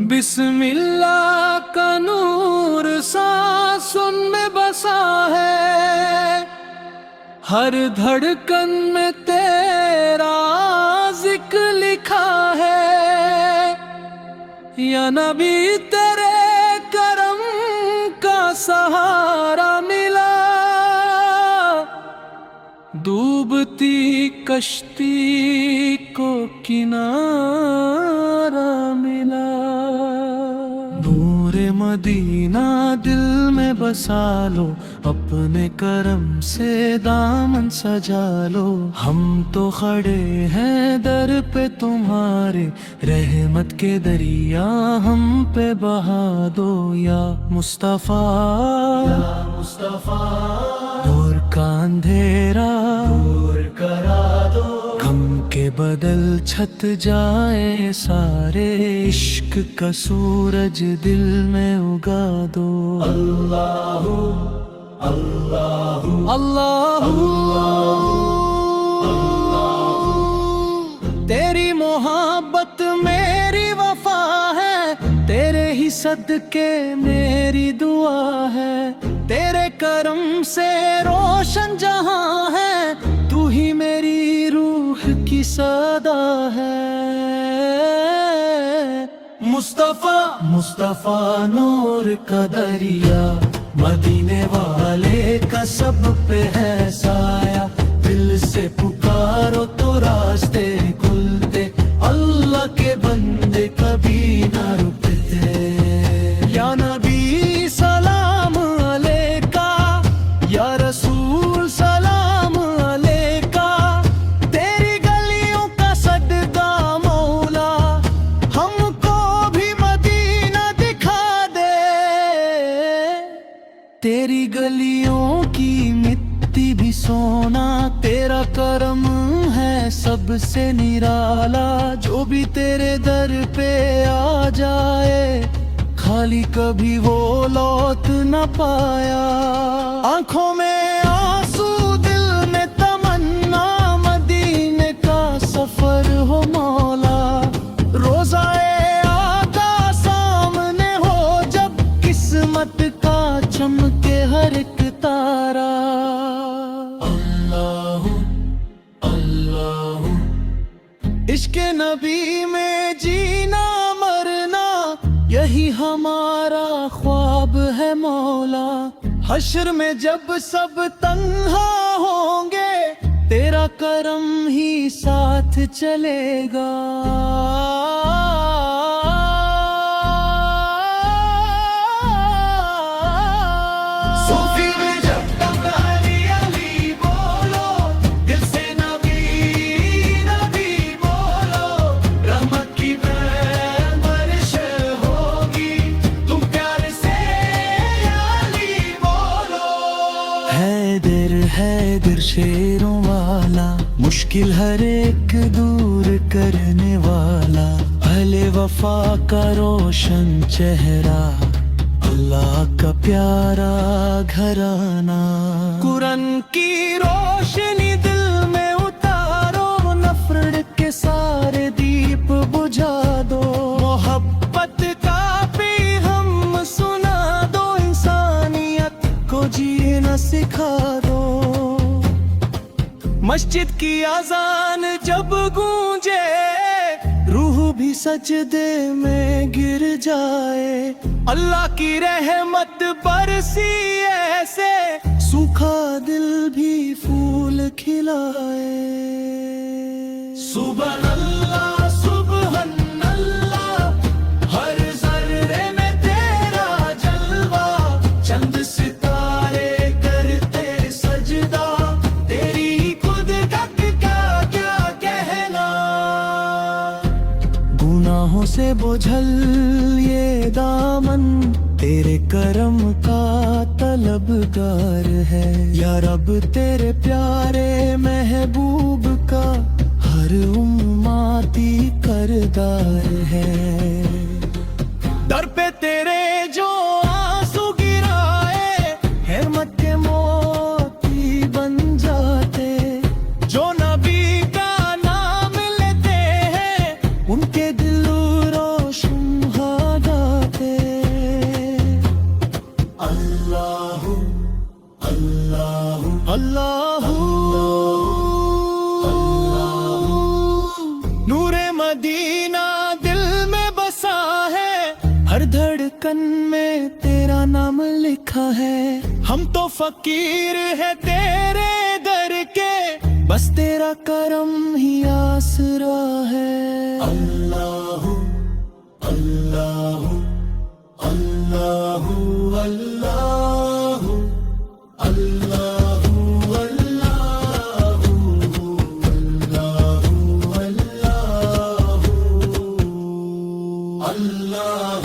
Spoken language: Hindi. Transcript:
बिस्मिल्लाह का नूर सांसों में बसा है, हर धड़कन में तेरा जिक्र लिखा है। या नबी तेरे करम का सहारा मिला, डूबती कश्ती को किनारा मिला। नूरे मदीना दिल में बसा लो, अपने करम से दामन सजा लो। हम तो खड़े हैं दर पे तुम्हारे, रहमत के दरिया हम पे बहा दो। या मुस्तफा नूर का अंधेरा दूर करा दो, गम के बदल छत जाए सारे। इश्क का सूरज दिल में उगा दो। अल्लाहू अल्लाहू अल्लाहू तेरी मोहब्बत मेरी वफा है, तेरे ही सदके मेरी दुआ है। तेरे करम से रोशन जहां है, तू ही मेरी रूह की सदा है। मुस्तफा मुस्तफा नूर का दरिया, मदीने वाले का सब पे है साया। दिल से पुकारो तो रास्ते खुलते, अल्लाह के बंदे कभी ना रुकते। या नबी सलाम अलैका, या रसूल सलाम अलैका। तेरी गलियों का सदका मौला, हमको भी मदीना दिखा दे। तेरी गलियों की मिट्टी भी सोना, तेरा करम है सबसे निराला। जो भी तेरे दर पे आ जाए, खाली कभी वो लौट न पाया। आंखों में आंसू दिल में तमन्ना, मदीने का सफर हो मौला। रोज़ाए आका सामने हो जब, किस्मत का चमके हर एक तारा। अल्लाहू अल्लाहू इश्क नबी में जीना मरना, यही हमारा ख्वाब है मौला। हश्र में जब सब तन्हा होंगे, तेरा करम ही साथ चलेगा। हैदर शेरों वाला, मुश्किल हर एक दूर करने वाला। भले वफा का रोशन चेहरा, अल्लाह का प्यारा घराना। कुरान की रोशनी दिल में उतारो, नफरत के सारे दीप बुझा दो। मोहब्बत का पैगाम सुना दो, इंसानियत को जीना सिखा दो। मस्जिद की अजान जब गूंजे, रूह भी सजदे में गिर जाए। अल्लाह की रहमत बरसी ऐसे, सूखा दिल भी फूल खिलाए। सुबह अल्लाह सुबहान अल्लाह, हर जर्रे में तेरा जलवा। चंद सितारे करते सजदा, तेरी कुदरत का क्या कहना। गुनाहों से बोझल ये दामन, तेरे करम का तलबगार है। या रब तेरे प्यारे महबूब का हर उम्माती करदार है। दर पे तेरे जो आंसू गिराए हिम्मत के मोती बन जाते। जो नबी का नाम लेते हैं उनके दिल रोशन हो जाते। अल्लाह अल्लाह अल्लाह नूरे मदीना दिल में बसा है। हर धड़कन में तेरा नाम लिखा है। हम तो फकीर है तेरे दर के, बस तेरा करम ही आसरा है। अल्लाह अल्लाह अल्लाह अल्लाह अल्लाह अल्लाह अल्लाह